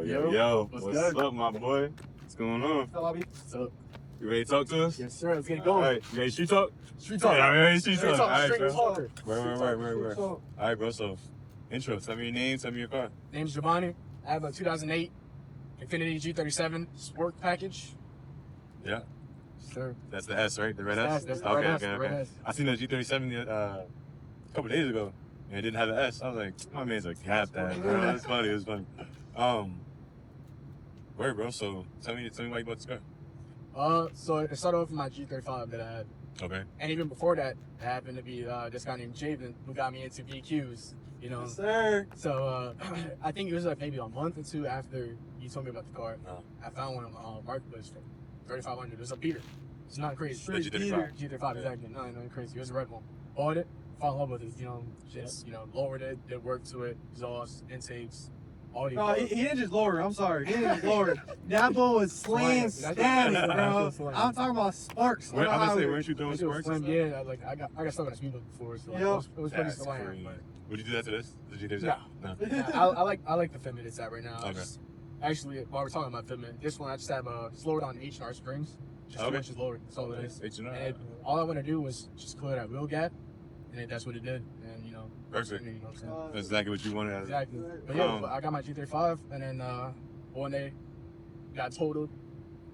Yo, what's up, my boy? What's going on? What's up? You ready to talk to us? Yes, sir. Let's get going. All right, you ready to street talk? Street talk. Yeah, ready street talk. All right, Street bro. talk. Right. All right, bro. So, intro. Tell me your name. Tell me your car. Name's Giovanni. I have a 2008 Infiniti G37 Sport package. Yeah. Sir. That's the S, right? The red S? That's the red S, the red S. I seen the G37 a couple days ago, and it didn't have the S. I was like, my man's like, cap that, bro. It was funny. Where, bro? So, tell me why you bought this car. So it started off with my G35 that I had. Okay. And even before that, it happened to be this guy named Javen who got me into VQs, you know. Yes, sir. So I think it was like maybe a month or two after you told me about the car. Oh. I found one on Marketplace for $3,500. It was a beater. It's not crazy. The G35. G35, exactly. Nothing crazy. It was a red one. Bought it, fell in love with it. You know, just lowered it, did work to it, exhaust, intakes, audio. No, he didn't just lower it. I'm sorry. He didn't just lower it. That boy was slam static, bro. I'm talking about sparks. I'm gonna say, weren't you throwing sparks? Yeah, I got stuck on a speed bump before, so it was pretty slam. Would you do that to this? The G37? No. I like the Fitment it's at right now. Okay. Actually, while we're talking about Fitment, this one I just have slow it on H&R springs. Just 2 inches lower. That's all it is. H&R. And all I want to do was just clear that wheel gap, and that's what it did. And perfect. You know what I'm saying? That's exactly what you wanted. Exactly. But yeah, I got my G35, and then one day got totaled.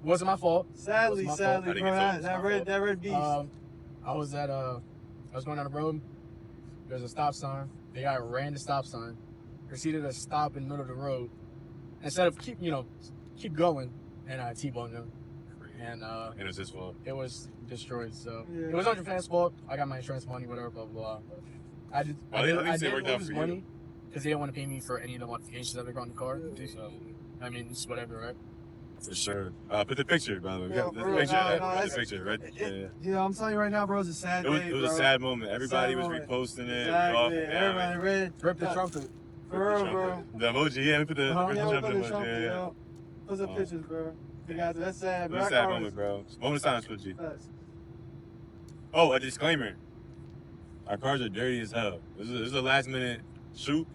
It wasn't my fault. Sadly, bro. That red beast. I was going down the road. There's a stop sign. The guy ran the stop sign, proceeded to stop in the middle of the road. Instead of keep going, and I T-boned him. And it was his fault. It was destroyed. So it was 100% fault. I got my insurance money, whatever, blah blah blah. I did lose money because they didn't want to pay me for any of the modifications that they got on the car. So I mean, it's whatever, right? For sure. Put the picture, by the way. The picture, right? Yeah, I'm telling you right now, bro. It's a sad day. It was a sad moment. Everybody was reposting it. Exactly. Everybody read. Rip the trumpet. For real, bro. The emoji, yeah. We put the trumpet emoji. Yeah. Put some pictures, bro. That's sad, bro. It's a sad moment, bro. Moment of silence for G. Oh, a disclaimer. Our cars are dirty as hell. This is a last minute shoot.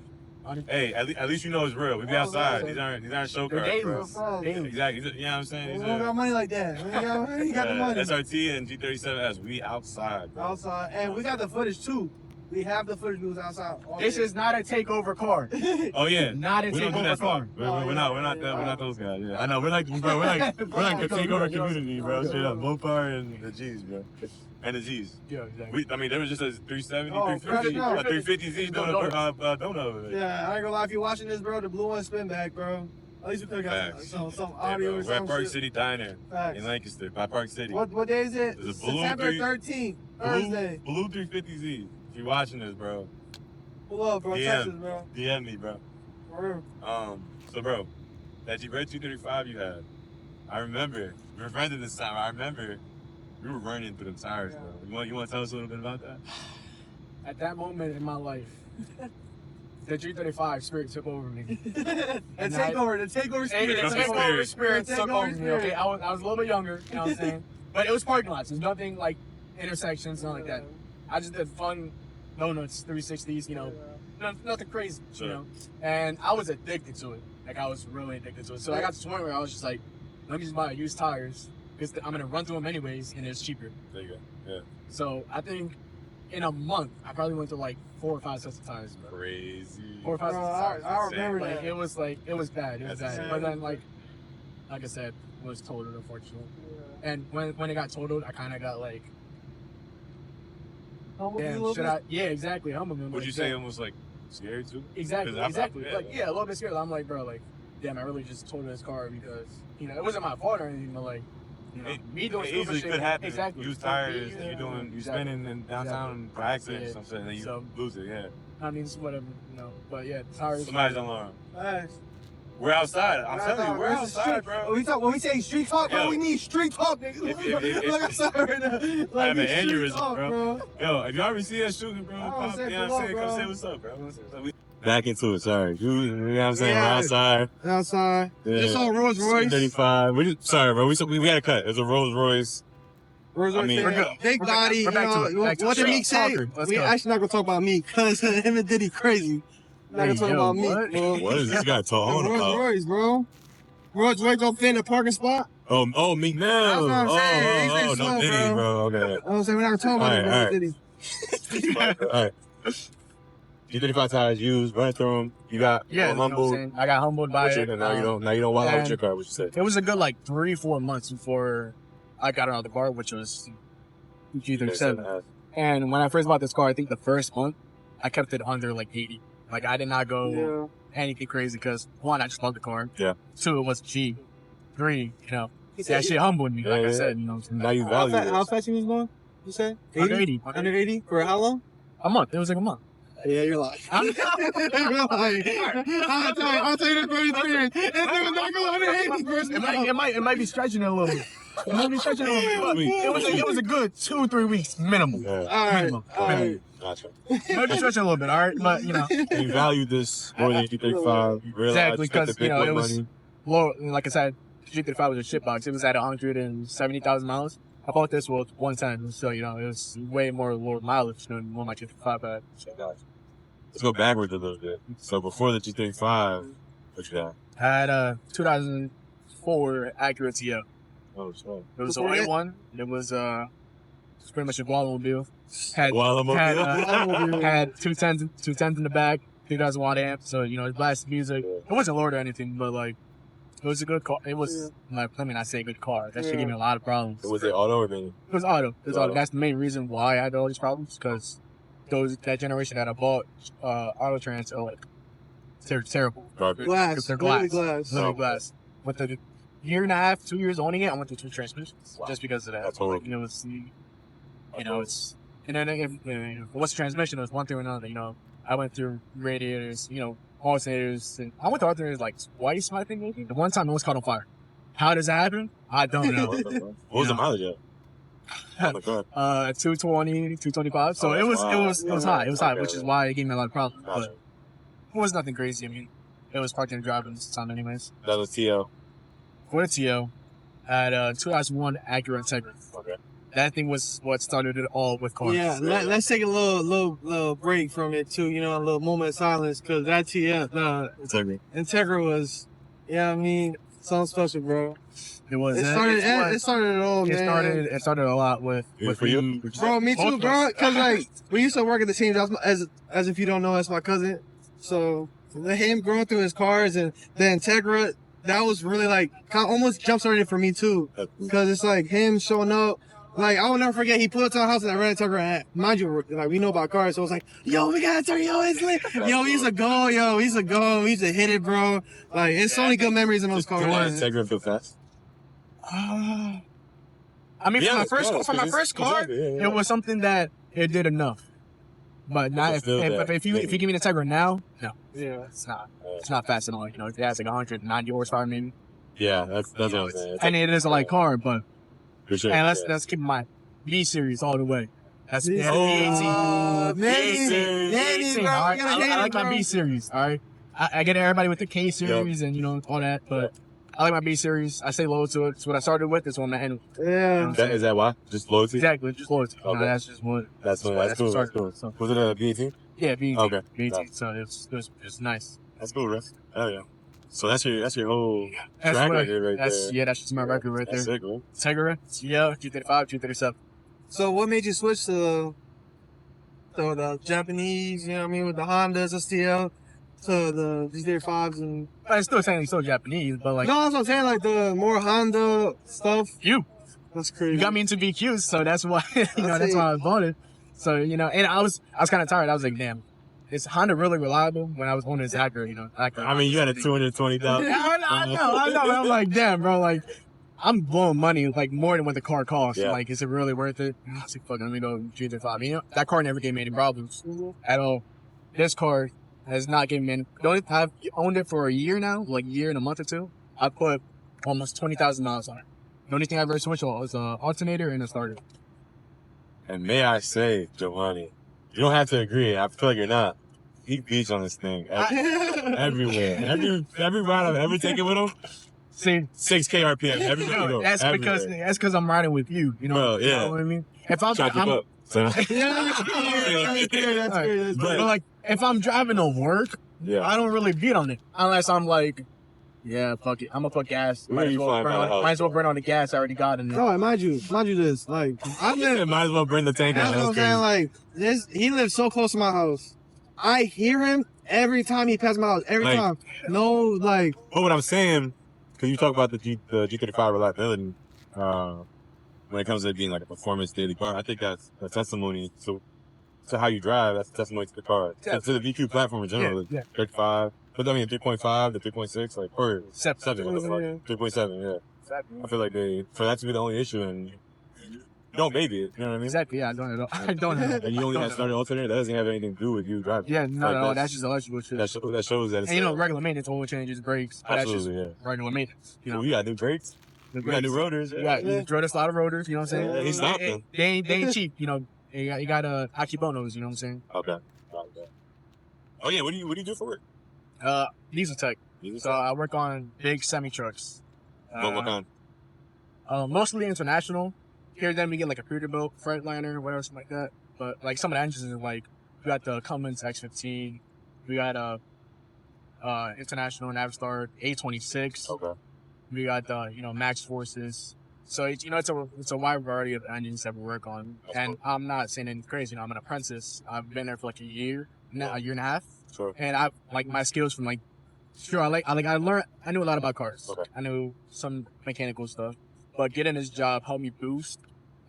Hey, at least you know it's real. We be outside. These aren't show cars, bro. Exactly. You know what I'm saying? We don't got money like that. We got the money. SRT and G37S. We outside, bro. Outside. And we got the footage, too. We have the footage. We was outside. This is not a takeover car. Oh yeah, not a takeover car. We're not those guys. Yeah. I know. We're like the takeover community, bro. Straight up, Mopar and the G's, bro. And the G's. Yeah, exactly. I mean, there was just a 370, 350, a 350Z doing a donut. Yeah, I ain't gonna lie. If you're watching this, bro, the blue one spin back, bro. At least we could have got some audio or something. We're at Park City Diner in Lancaster, by Park City. What day is it? It's September 13th, Thursday. Blue 350Z. If you're watching this, bro. Pull up, bro. Text us, bro. DM me, bro. For real. So, bro, that red 235 you had, I remember, we were friends at this time, I remember we were running through the tires, bro. You want to tell us a little bit about that? At that moment in my life, the G35 spirit took over me. The takeover spirit took over me. Okay, I was a little bit younger, you know what I'm saying? But it was parking lots. There's nothing like intersections, nothing like that. I just did fun donuts, 360s, nothing crazy, And I was addicted to it. Like, I was really addicted to it. So I got to the point where I was just like, let me just buy used tires because I'm going to run through them anyways, and it's cheaper. There you go. Yeah. So I think in a month, I probably went through like 4 or 5 sets of tires. Bro. Crazy. 4 or 5 sets of tires. I remember that. It was bad. It was bad. Insane. But then, like I said, it was totaled, unfortunately. Yeah. And when it got totaled, I kind of got like, yeah, exactly. Would you say almost like scared too? Exactly. Like, a little bit scared. I'm like, bro, like, damn, I really just totaled this car because, it wasn't my fault or anything, but like, me doing stupid shit. Could happen. Exactly. Used tires, you spinning in downtown for accidents or something, and then you lose it, yeah. I mean, it's whatever, but yeah, tires. Somebody's alarm. We're outside. I'm telling you, we're outside, bro. When we say street talk, bro, we need street talk, nigga. Look outside right now. I have an aneurysm, bro. Yo, if y'all ever see us shooting, bro, come say what's up, bro. Back into it, sorry. You know what I'm saying? We're outside. Yeah. Just saw Rolls Royce. 35. Sorry, bro. We had a cut. It's a Rolls Royce. Big body. What did Meek say? We actually not gonna talk about Meek because him and Diddy crazy. Not gonna talk about me, bro. What is this guy talking Rolls about? Royce, bro. Rolls Royce don't fit in the parking spot. Oh, me now. That's what I'm saying. He said No slow, Diddy, bro. bro. Okay. I was saying we're not talking about it, Alright, bro. Diddy. All right. G35 tires used, running through them. You got humbled. I got humbled by it. And now you don't walk out with your car. What you say? It was a good like 3-4 months before I got out of the car, which was G37. And when I first bought this car, I think the first month I kept it under like 80. Like I did not go anything crazy because one, I just loved the car. Yeah. Two, it was G. Three, that shit humbled me. Like I said, Now you value it. How fast you was going? You said 80. Under 80 for how long? A month. It was like a month. Yeah, you're lying. You're lying. I'll tell you this for experience. It was not going under 80 first month. It might be stretching it a little bit. It might be stretching it a little bit. It was a good 2-3 weeks minimum. Yeah. All right. Minimum. Gotcha. It might be stretching a little bit, all right? But, You value this more than G35. You realize exactly, you spent the because, big it was money. low. Like I said, G35 was a shitbox. It was at 170,000 miles. I bought this with 110, so, it was way more lower mileage than what my G35 had. So, Let's go backwards a little bit. So before the G35, what you got? I had a 2004 Acura TL. Oh, sorry. It was a white one. It was pretty much a Guadalupe. Had Guadalupe. had 210s in the back, 3,000 watt amp. So it blasted music. It wasn't loud or anything, but like it was a good car. It was let me not say good car. That shit gave me a lot of problems. Was it auto or manual? It was auto. It was auto. That's the main reason why I had all these problems, because that generation that I bought auto trans are like they're terrible. Garbage. Glass. They're glass. Literally glass. With the year and a half, 2 years owning it, I went through 2 transmissions just because of that. That's horrible. Like, it was, it's, and then if it was transmission, it was one thing or another. I went through radiators, alternators, and I went to alternators like twice, I think maybe. The one time it was caught on fire. How does that happen? I don't know. What was the mileage at? Oh my god. 220, 225. So it was high. It was high, which is why it gave me a lot of problems. Gotcha. But it was nothing crazy. I mean, it was parked in the driveway this time anyways. That was TL. For the TL, I had a 2001 Acura Integra. Okay. That thing was what started it all with cars. Yeah, let's take a little break from it too. A little moment of silence, because that Integra was, something special, bro. It was. It started it all, man. It started a lot with for you? me. Bro, me too, bro. Cause like we used to work at the same job. As if you don't know, that's my cousin. So him growing through his cars and the Integra, that was really like almost jump started for me too. Because it's like him showing up. Like I will never forget, he pulled up to our house and I ran Integra. And mind you, like we know about cars, so it was like, yo, we got Integra, yo, it's lit. Yo, he's a go, we used to hit it, bro. Like it's so many good memories in those cars. Integra feel fast? I mean, for my first car, it was something that it did enough. But now, if you give me the Integra now, no, it's not. It's not fast at all. It has like 190 horsepower maybe. Yeah, that's what I'm saying. And it is a light car, but for sure. and let's keep my B series all the way. That's the Manny, bro. I like my B series. All right, I get everybody with the K series and all that, but I like my B series. I say loyal to it. It's what I started with. It's what I'm gonna end with. Yeah. Is that why? Just loyalty? Exactly, just loyalty. Okay. That's just what. That's cool. That's cool. So. Was it a B18? Yeah, B18. Okay. B18. So it's nice. That's cool, Russ. Oh yeah. So that's your whole That's track what- record right that's, there. Yeah, that's just my record right That's there. sick, bro. Integra, TL, G35, G37. So what made you switch to the Japanese, with the Hondas, STL, to the G35s and... But it's still saying it's still Japanese, but like, No, that's what I'm saying, like the more Honda stuff. That's crazy. you got me into VQs, so that's why, that's why I bought it. So, and I was kind of tired. I was like, damn, is Honda really reliable? When I was owning this Acura, Acura. I mean, you had a 220,000. Yeah, I know. I'm like, damn, bro, like, I'm blowing money, like, more than what the car costs. Yeah. Like, is it really worth it? I was like, fuck, let me go G35. That car never gave me any problems at all. This car has not given me any. I've owned it for a year now, like a year and a month or two. I put almost 20,000 miles on it. The only thing I ever switched was an alternator and a starter. And may I say, Giovanni, you don't have to agree. I feel like you're not. He beats on this thing everywhere. Every ride I've ever taken with him, See, 6K RPM. Everywhere you go. that's because I'm riding with you. Bro, You yeah. know what I mean? If I'm, Try to keep up. So. That's great. but like, if I'm driving to work, Yeah. I don't really beat on it unless I'm like, yeah, fuck it. I'm gonna put gas. Where are you flying by the house? Might as well burn on the gas I already got in it. No, mind you this. Like, I live. Might as well bring the tank That's out. what I'm saying. Like, he lives so close to my house. I hear him every time he passes my house. Every Like- time. No, like. But what I'm saying, because you talk about the G35 reliability, when it comes to it being like a performance daily car, I think that's a testimony to how you drive. That's a testimony to the car, to the VQ platform in general. Yeah. 35, but I mean 3.5 to 3.6, like or 7, what the fuck? 3.7, yeah. I feel like for that to be the only issue, and you don't maybe it. You know what I mean? Exactly. Yeah, I don't know. I don't know. And you only have started alternator. That doesn't have anything to do with you driving. Yeah, no, Like, no, that's just electrical shit. That shows that it's And you know, regular maintenance, oil changes, brakes. But absolutely, that's just regular maintenance. You know, we got new brakes. We got new rotors. You throw this lot of rotors. You know what I'm saying? Yeah, he stopped them. They ain't cheap. You know, you got Akibonos. You know what I'm saying? Okay. Oh yeah, what do you do for work? Diesel tech. So I work on big semi trucks. What kind? Mostly international. Here then we get like a Peterbilt, Freightliner, whatever, something like that. But like some of the engines are like, we got the Cummins X15, we got international Navistar A26. Okay. We got Max Forces. So it's a wide variety of engines that we work on. And I'm not saying anything crazy. I'm an apprentice. I've been there for like a year and a half. Sure. And I like my skills from like, sure, I knew a lot about cars. Okay. I knew some mechanical stuff, but getting this job helped me boost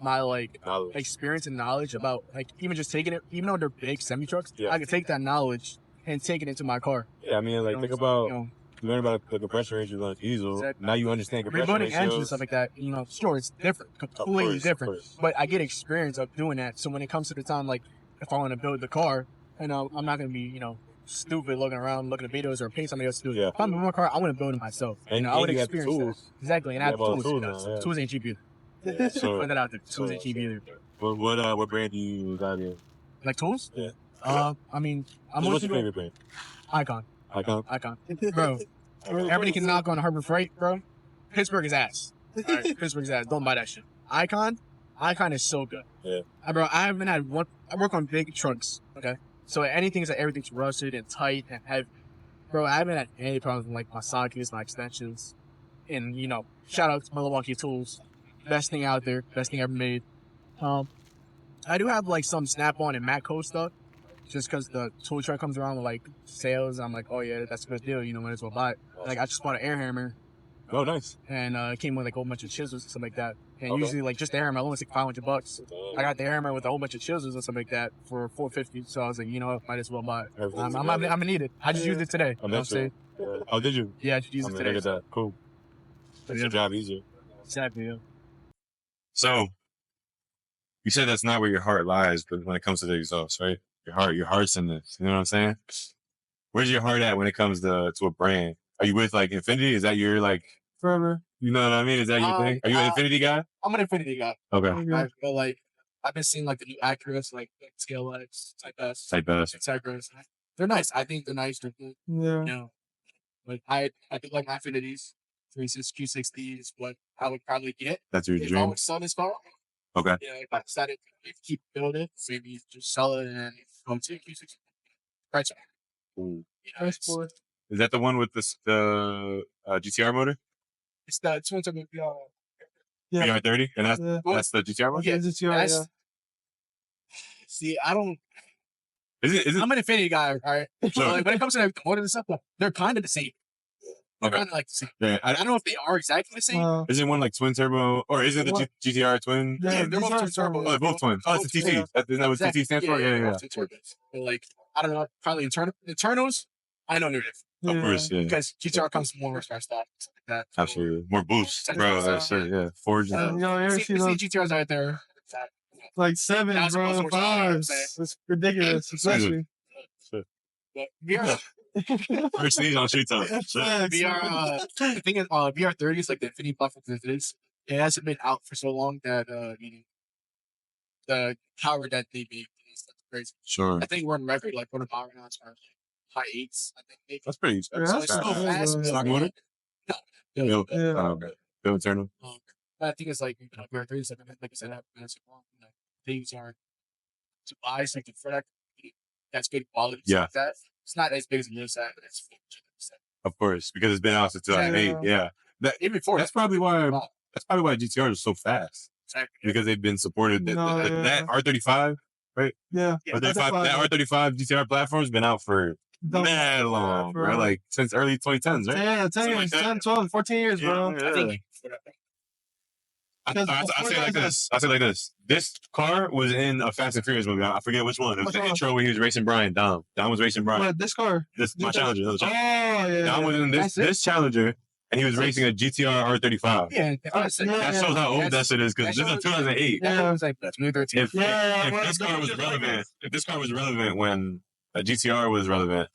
my knowledge. experience and knowledge about like even just taking it, even though they're big semi trucks, Yeah. I could take that knowledge and take it into my car. Yeah, I mean, like think about you learn about the compression ratios on a diesel. Exactly. Now you understand compression rebuilding ratios. engines and stuff like that. Sure, it's different, completely different. But I get experience of doing that. So when it comes to the time, like if I want to build the car, I'm not gonna be stupid looking around, looking at videos or pay somebody else to do it. Yeah. If I'm building my car, I want to build it myself. And I would you have experience tools. that. Exactly, and I have You have all tools. the tools now, yeah. Tools ain't cheap either. Sure. Put that out there. Tools ain't cheap either. But what brand do you got here? Like tools? Yeah. I mean, I'm What's your mostly favorite brand? Icon. Icon. Bro, everybody can knock on Harbor Freight, bro. Pittsburgh is ass. All right, Pittsburgh is ass. Don't buy that shit. Icon is so good. Yeah. Bro, I haven't had one. I work on big trucks. Okay. So anything's like everything's rusted and tight and heavy. Bro, I haven't had any problems with like my sockets, my extensions, and shout out to Milwaukee Tools, best thing out there, best thing ever made. I do have like some Snap-on and Matco stuff, just because the tool truck comes around with like sales. I'm like, oh yeah, that's a good deal. Might as well buy it. Like I just bought an air hammer. Oh, nice. And it came with like a whole bunch of chisels and stuff like that. And Okay. usually like just the air hammer alone is like $500. I got the air hammer with a whole bunch of chisels and stuff like that for $450. So I was like, might as well buy it. I'm gonna need it. I just used it today. I'm saying. Oh, did you? Yeah, I just used it today. Look at that. Cool. Makes your job easier. Exactly. Yeah. So, you said that's not where your heart lies, but when it comes to the exhaust, right? Your heart's in this. You know what I'm saying? Where's your heart at when it comes to a brand? Are you with like Infinity? Is that your like forever? You know what I mean? Is that your thing? Are you an Infinity guy? I'm an Infinity guy. Okay. I feel like I've been seeing like the new Acuras, like Scale X, Type S, Integras. They're nice. I think they're nice. They're good. Yeah. But I think like my Infinities, 360 Q60 is what I would probably get. That's your if I dream. would sell this car. Okay. Yeah, if I decided to keep building it, maybe just sell it and go to Q60. Right. Ooh. Ep.4. Is that the one with the GTR motor? It's the 20 Yeah. VR30? And that's the GTR motor? Yeah, it's your, yeah. See, I don't. Is it? I'm an Infinity guy, all right? Sure. So, like, when it comes to the motor and stuff, they're kind of the same. They're Okay. kind of like the same. Yeah, I don't know if they are exactly the same. isn't one like twin turbo, or is it the GTR twin? Yeah, they're both twin turbo. Oh, they're both twins. Oh, it's a TT. Isn't that what TT stands for? Yeah. Both twin turbos. But like, I don't know, probably internals. I know they're different Of course, yeah. because GTR comes with more horsepower stuff like that. Absolutely. More boost, bro. That's it, yeah. Forge. Yo, you ever see those GTRs out there? like 7, Thousand bro, plus horsepower, 5s? It's ridiculous, especially. But VR, First these on street talk. the thing is, VR30 is like the Infinity platform that it is. It hasn't been out for so long that the power that they make is crazy. Sure. I think we're on record like what a power now is high 8s. I think maybe. That's pretty. Yeah, So it's still fast. Stock motor? No. Yeah. Bill internal. But I think it's like VR30 is like I said, that's long. Things are to buy something for that. That's good quality. Yeah. Like that. It's not as big as a new set, but it's Of course, because it's been out since 2008. Yeah. even before. That's probably why GTRs are so fast. Exactly. Because they've been supported. That R35, right? Yeah. R35, that R35 GTR platform's been out for mad long, bro. Like since early 2010s, right? Yeah, 10 years, 10, 12, 14 years, bro. Yeah. I think. I say like this. This car was in a Fast and Furious movie. I forget which one. It was the intro when he was racing Brian. Dom was racing Brian. What, this car? My Challenger. Oh, yeah. Dom was in this Challenger, and he was racing a GTR R35. Yeah. That shows how old that shit is, because this is 2008. Yeah, it was like 2013. If this car was relevant when a GTR was relevant,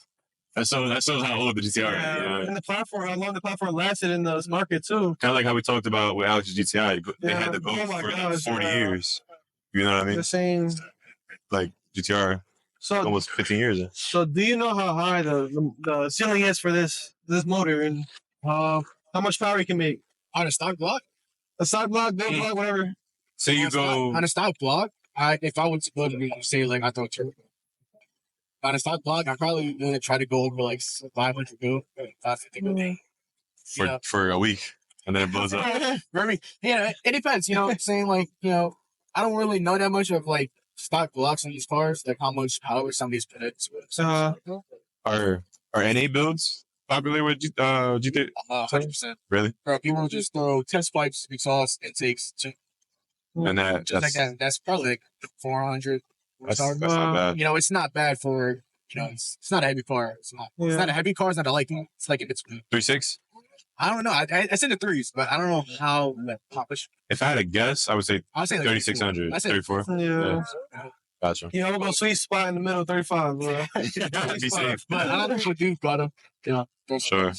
that shows how old the GTR is. Yeah. And the platform, how long the platform lasted in this market too. Kind of like how we talked about with Alex's GTI. They had to go for 40 years. You know what I mean? The same. Like GTR, almost 15 years. So do you know how high the ceiling is for this motor and how much power it can make? On a stock block? A stock block, big block, whatever. So you go on a stock block. If I was to say like I thought turbo. On a stock block, I'm probably gonna try to go over like 500 go, 550 go. For a week, and then it blows up. It depends. You know what I'm saying? Like, I don't really know that much of like stock blocks on these cars, like how much power some of these pits. Are NA builds popular with GT? 100%. Really? Bro, people just throw test pipes, exhaust, intakes, and that's probably like 400. That's not bad. It's not bad for, it's not a heavy car. It's not a heavy car. It's not a light car. It's like if it's 3.6. I don't know. I said the threes, but I don't know how popish. If I had a guess, I would say like 3,600, 34. Yeah. Gotcha. We'll go sweet spot in the middle, 35, bro. Be safe. But I don't know what dude got him. Sure.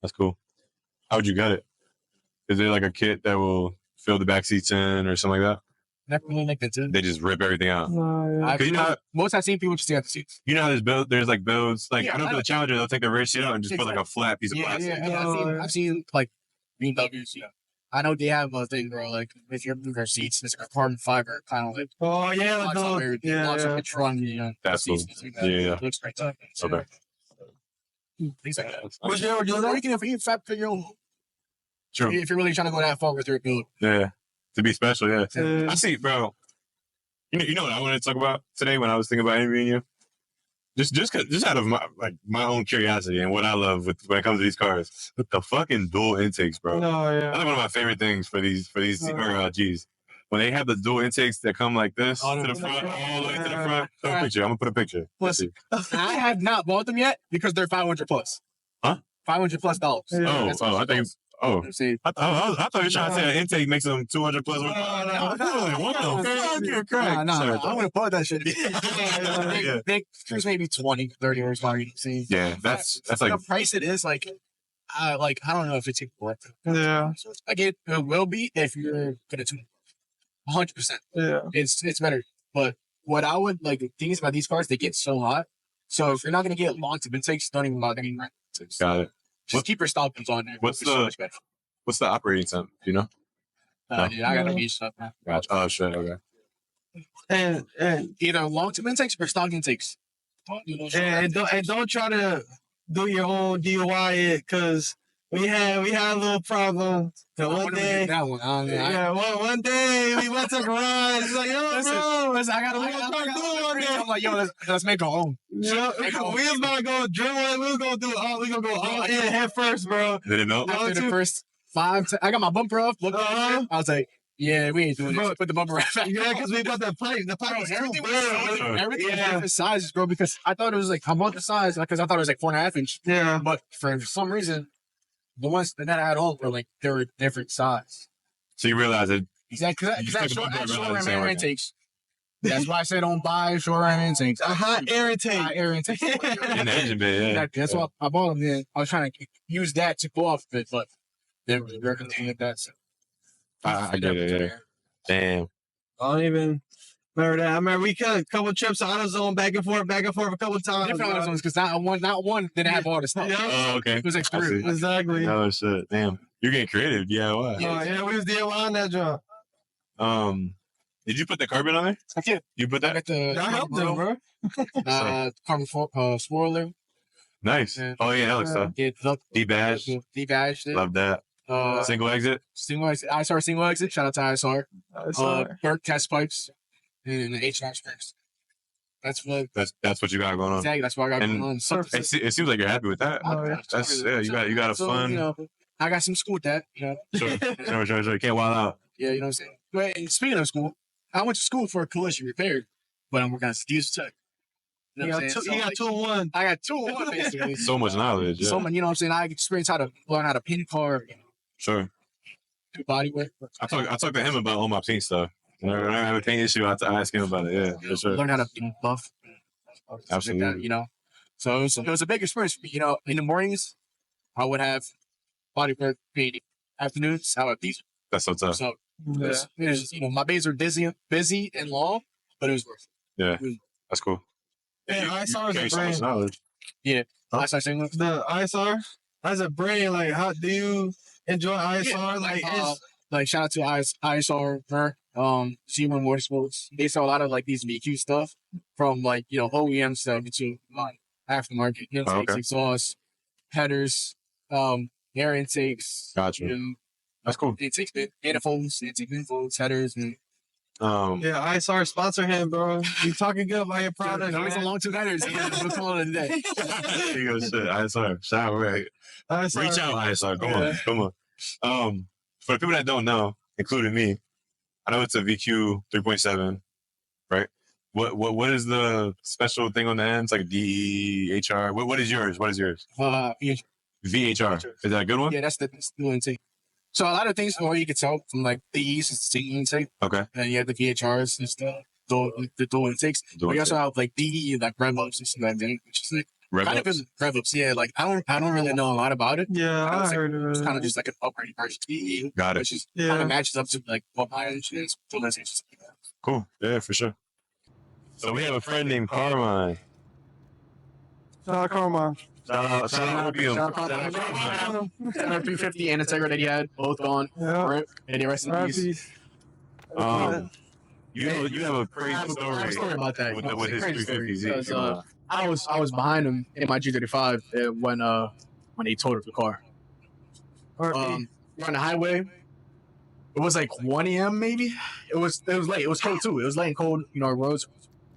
That's cool. How would you gut it? Is there like a kit that will fill the back seats in or something like that? Never really like that too. They just rip everything out. Most I've seen people just have the seats. You know how there's like builds, like I know for the Challenger, they'll take the rear seat out and just put like a flat piece of plastic. I've seen like BMWs, I know they have a thing where like if you're moving their seats, it's like a carbon fiber kind of like. Oh yeah, locks up the trunk. That's cool. Yeah. Looks great. Okay. Things like that. Would you ever do that? Or you can fab your own. True. If you're really trying to go that far with your build. Yeah. To be special, yeah. I see, bro. You know what I wanted to talk about today when I was thinking about interviewing you? Just out of my own curiosity and what I love when it comes to these cars. The fucking dual intakes, bro. No, yeah. That's one of my favorite things for these Gs. When they have the dual intakes that come like this to the front, all the way to the front. Show a picture. I'm gonna put a picture. Listen, I have not bought them yet because they're $500 plus. Huh? $500+. Yeah. I think. I thought you were trying to say an intake makes them 200 plus. I want to put that shit. They cruise maybe 20, 30 hours far. Yeah, that's like the price. It is like I don't know if it's worth it. Yeah, It will be if you're gonna tune 100%. Yeah, it's better. But what I would like the thing is about these cars, they get so hot. So if you're not gonna get long to intakes, don't even bother getting right. Got it. Just keep your stop on there. What's the operating temp? Do you know? Dude, I gotta be stuff, man. Gotcha. Oh shit. Okay. And Either long-term intakes or stock intakes. Don't try to do your own DIY it, because we had a little problem. One day, one day we went to garage. It's like, listen, I gotta I'm like, let's make our own. We was gonna go drill it. We was gonna do all. We gonna go all in head first, bro. Did it melt? After the first 5, I got my bumper off. Look, I was like, yeah, we ain't doing this. Put the bumper right back. Yeah, because we got the pipe. The pipe was too big. Everything was different sizes, bro. Because I thought it was like, I bought the size because I thought it was like 4.5 inch. Yeah, but for some reason, the ones that I had on were like they were different size. So you realize it exactly because that short air intakes. That's why I said don't buy short air intakes. A hot air intake. In the engine bay, yeah. That's why I bought them. Then I was trying to use that to go off of it, but they were continuing with that. So. I get it. Yeah. Damn. I don't even remember that. I remember we cut a couple trips to AutoZone back and forth a couple times. Different AutoZones because not one didn't have all the stuff. Yeah. Oh, okay. It was like 3. Exactly. Oh shit. Damn. You're getting creative. Yeah. Why? Yeah, we was DIY on that job. Did you put the carbon on there? Yeah. You put I that? got the I helped them, bro. carbon spoiler. Nice. Yeah. Oh yeah, that looks tough. Yeah, D-badge. D-badge. Love that. Single exit. Single exit. ISR single exit. Shout out to ISR. ISR. Burnt test pipes and the H-notch springs. That's That's what you got going on. exactly. That's what I got And going on. It seems like you're happy with that. Oh, yeah. That's you got a So, fun. You know, I got some school with that. You know. Sure. You can't wild out. Yeah, you know what I'm saying. But and speaking of school, I went to school for collision repair, but I'm working on diesel tech. You know what I'm saying? He got 2 in 1. I got 2 in 1 basically. So much knowledge. Yeah. So many, you know what I'm saying? I experienced how to learn how to paint a car, Sure. do body work. I talked to him about all my paint stuff. Whenever I have a paint issue, I ask him about it. Yeah, for sure. Learn how to buff. Absolutely. Like that, you know. So it was a big experience for me. You know, in the mornings, I would have body work painting. Afternoons, I would have diesel. That's so tough. So it was, you know, my days are busy and long, but it was worth it. Yeah, that's cool. Yeah, ISR is Carry a so much brain. knowledge. Yeah. Huh? I started saying, The ISR as a brain, like, how do you enjoy ISR? like shout out to ISR, C1 Motorsports. They sell a lot of like these VQ stuff from like, you know, OEM stuff to like aftermarket, you know, okay. exhaust, headers, air intakes. Gotcha. You know, That's cool. intakes, manifolds, headers, and Yeah, ISR sponsor him, bro. You talking good about your product. always man. along 2 headers. We'll call it a day. There you go, shit. ISR. Shout out, right. ISR. Reach out, ISR. Come on. For the people that don't know, including me, I know it's a VQ 3.7, right? What is the special thing on the end? It's like DHR. What is yours? VHR. Is that a good one? Yeah, that's the dual intake. So a lot of things, or you can tell from like the E's, it's single intake, Okay. and you have the VHRs and stuff, the dual intakes. But you also have like DE, like rev ups and stuff like that, which is like Rev kind ups? of is rev ups. Yeah, like I don't really know a lot about it. Yeah, I would I say heard of it's it. kind of just like an upgraded version of DE, Got it. which is Yeah. kind of matches up to like what my is. So that's interesting. Cool. Yeah, for sure. So we have a friend named Carmine. Shout out Carmine. Shout out Opium. Shout out 350 and Integra that he had, both gone. Yeah. Rip, and the rest in peace. You have a crazy I have a story story about that. with his Crazy story. 350s. Because, I was behind him in my G35 when he totaled the car. We're on the highway. It was like 1 a.m. maybe. It was late. It was cold too. It was late and cold. You know, our roads.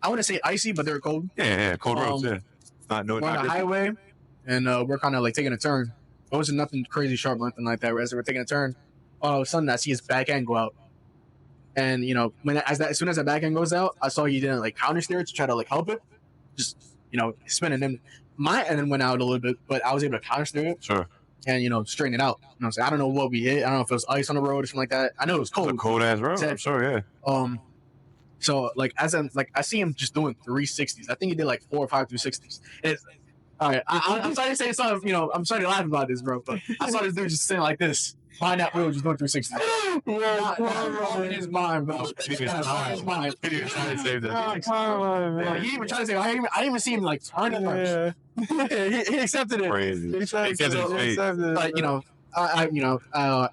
I wouldn't say icy, but they were cold. Yeah, cold roads. Yeah, not We're on the highway, and we're kind of like taking a turn. It wasn't nothing crazy sharp, nothing like that. As we're taking a turn, all of a sudden I see his back end go out. And you know, as soon as that back end goes out, I saw he didn't like counter steer to try to like help it. Just, you know, spinning him. My end went out a little bit, but I was able to counter steer it Sure. and, you know, straighten it out. You know, so I don't know what we hit. I don't know if it was ice on the road or something like that. I know it was It's a cold. cold ass road. I'm sure. Yeah. So like I see him just doing 360s. I think he did like 4 or 5 360s. All right. I'm sorry to say something. You know, I'm sorry to laugh about this, bro. But I saw this dude just sitting like this behind that wheel, just doing 360s. Not in his mind, bro. He was trying to save that. Carmine, man. He even tried to say, I didn't even see him like turn it first. Yeah. he accepted it. Crazy. He accepted it. But you know,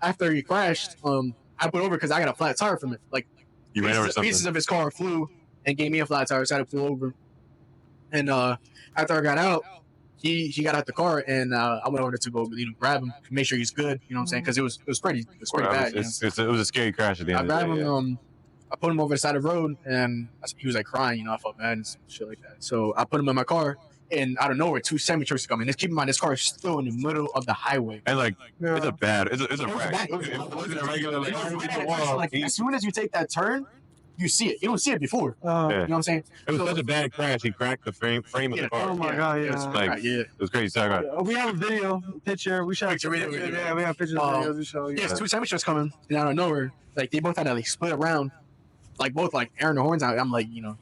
after he crashed, I put over because I got a flat tire from it. Like You ran over something. pieces of his car flew and gave me a flat tire, so I had to pull over. And after I got out, he got out the car, and I went over to go, you know, grab him, make sure he's good. You know what I'm saying? Because it was pretty bad. You know? It was a scary crash at the I end of the grabbed day. him. I put him over the side of the road, and he was like crying. You know, I felt bad and shit like that. So I put him in my car, and out of nowhere, 2 semi trucks come in. Just keep in mind, this car is still in the middle of the highway. And like, Yeah. it's a wreck. It wasn't a regular Like, as soon as you take that turn, you see it. You don't see it before. Yeah. You know what I'm saying? It was such a bad crash. He cracked the frame of the car. Oh my God, It was yeah. like, Yeah. it was crazy. Sorry, go ahead. We have a video, picture. We should have Picture, we do. Yeah, we have pictures and videos to show you. Yeah, it's 2 semi trucks coming, and out of nowhere, like they both had to like split around, like both like airing the horns out. I'm like, you know,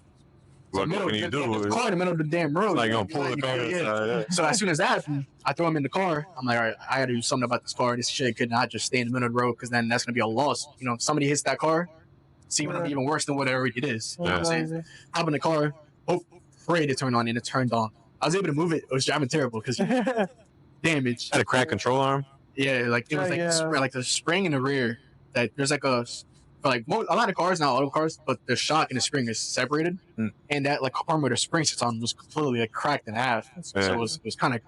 What middle, can you the do? car in the middle of the damn road. Like, gonna pull the car Yeah. inside. So as soon as that happened, I throw him in the car. I'm like, all right, I got to do something about this car. This shit could not just stay in the middle of the road because then that's gonna be a loss. You know, if somebody hits that car, it's even worse than whatever it is. You know what I'm saying? Hop in the car, pray to turn on, and it turned on. I was able to move it. It was driving terrible because damage. Had a cracked control arm. Yeah, like it was Yeah. like the spring in the rear. That there's like a for like a lot of cars, not auto cars, but the shock and the spring is separated, and that like car where the spring sits on was completely like cracked in half. So it was kind of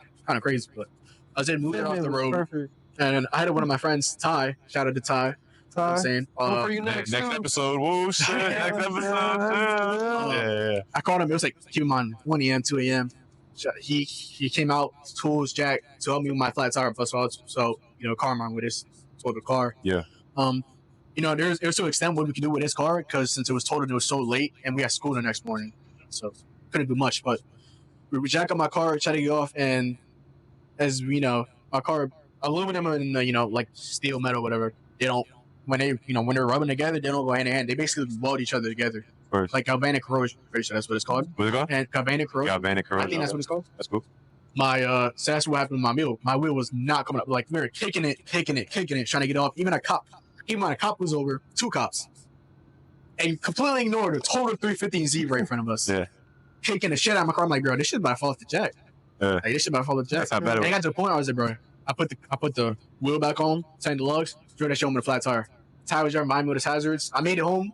crazy. But I was moving it off the road, perfect. And I had one of my friends, Ty. Shout out to Ty. You know what I'm saying, for you next episode. Whoa, shit! Next episode. I called him. It was like keep in mind 1 a.m., 2 a.m. He came out, tools, jack, to help me with my flat tire. Plus, so Carmine with his total car. Yeah. There's to extent what we could do with his car because since it was totaled, it was so late, and we had school the next morning, so couldn't do much. But we jack up my car, try to get off, and as we know, my car, aluminum and like steel, metal, whatever, they don't when they're rubbing together, they don't go hand in hand. They basically weld each other together. Like galvanic corrosion, pretty sure that's what it's called. What's it called? And galvanic corrosion. Galvanic corrosion. I think that's what it's called. That's cool. So that's what happened with my wheel. My wheel was not coming up. Like we were kicking it, trying to get off. Even when a cop was over, 2 cops, and completely ignored a total 350 Z right in front of us. Yeah. Kicking the shit out of my car. I'm like, bro, this shit about to fall off the jack. Like this shit about to fall off the jack. That's how bad it was. And I got to the point I was like, bro, I put the wheel back on, tightened the lugs, drove that shit home with a flat tire. Ty was driving behind me with his hazards. I made it home.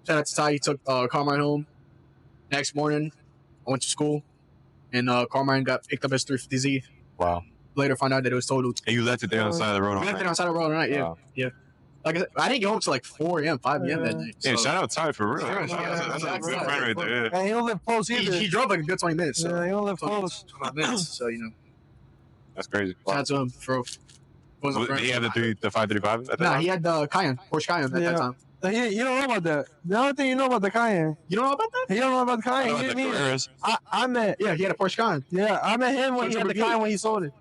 Shout out to Ty. He took Carmine home. Next morning, I went to school, and Carmine got picked up as 350Z. Wow. Later, found out that it was totaled. And you left it there on the side of the road. We left it on the side of the road all night. Yeah, wow. Yeah. Like I said, I didn't get home till like 4 a.m., 5 a.m. that night. Yeah, So. shout out Ty for real. That's a good friend right there. Yeah. And he don't live close either. He drove like a good 20 minutes. So. Yeah, he don't live close. 20 minutes. So That's crazy. Shout out to him for. Did he have the 535 at that time? He had the Cayenne, Porsche Cayenne at that time. You don't know about that. The only thing you know about the Cayenne. You don't know about that? You don't know about the Cayenne. I know about the Carreras. I met. Yeah, he had a Porsche Cayenne. Yeah, I met him when he had the Cayenne when he sold it.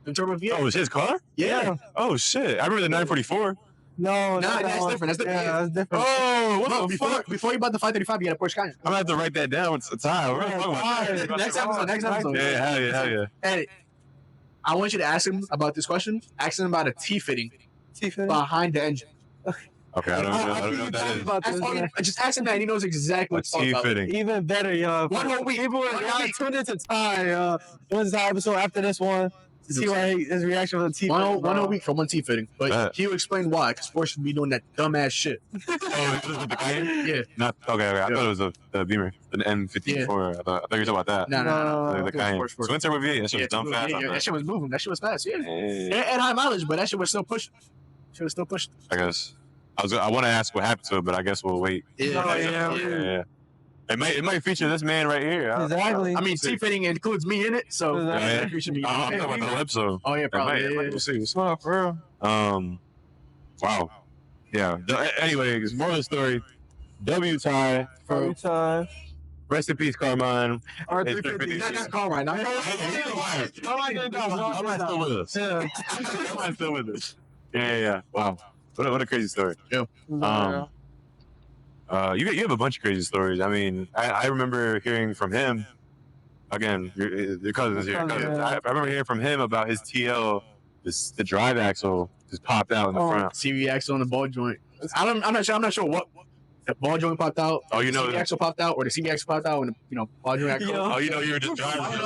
The Turbo V8. Oh, it was his car? Yeah. Oh, shit. I remember the 944. No, that's different. That's different. Yeah, that's different. Oh, what the fuck? Before you bought the 535, you had a Porsche Cayenne. I'm going to have to write that down. It's a Ty. Next episode. Yeah, hell yeah. Hey, I want you to ask him about this question. Ask him about a T-fitting behind the engine. Okay, I don't know what that is. Just ask him that, and he knows exactly what T-fitting. Even better, yo. One whole week. People tune into Ty. When's the episode after this one? To see why his reaction was a T-fitting. One whole week for one T-fitting. But he'll explain why, because Porsche would be doing that dumbass shit. Oh, it was with the Cayenne? Yeah. Okay. I thought it was the Beamer, an M54. Yeah. I thought you were talking about that. No. The Cayenne. Porsche. Twin turbo V8. That shit was dumb fast. Yeah, that shit was moving. That shit was fast. Yeah. And high mileage, but that shit was still pushing. I guess. I want to ask what happened to it, but I guess we'll wait. Yeah. It might feature this man right here. Exactly. I mean, T-fitting includes me in it, so yeah, it featured me. I'm talking about the episode. Oh yeah, probably. We'll see. What's up, for real? Wow. Yeah. Anyways, more of the story. W Ty. Rest in peace, Carmine. That's Carmine. Carmine's still with us. Carmine's still with us. Yeah. Wow. What a crazy story. Yeah. You have a bunch of crazy stories. I mean, I remember hearing from him. Again, your cousin's here. I remember hearing from him about his TL. The drive axle just popped out in the front. CV axle on the ball joint. I'm not sure what. The ball joint popped out. Oh, you know, the CV axle popped out, or the CV axle popped out, and ball joint axle. Oh, you know, you were just driving. I'm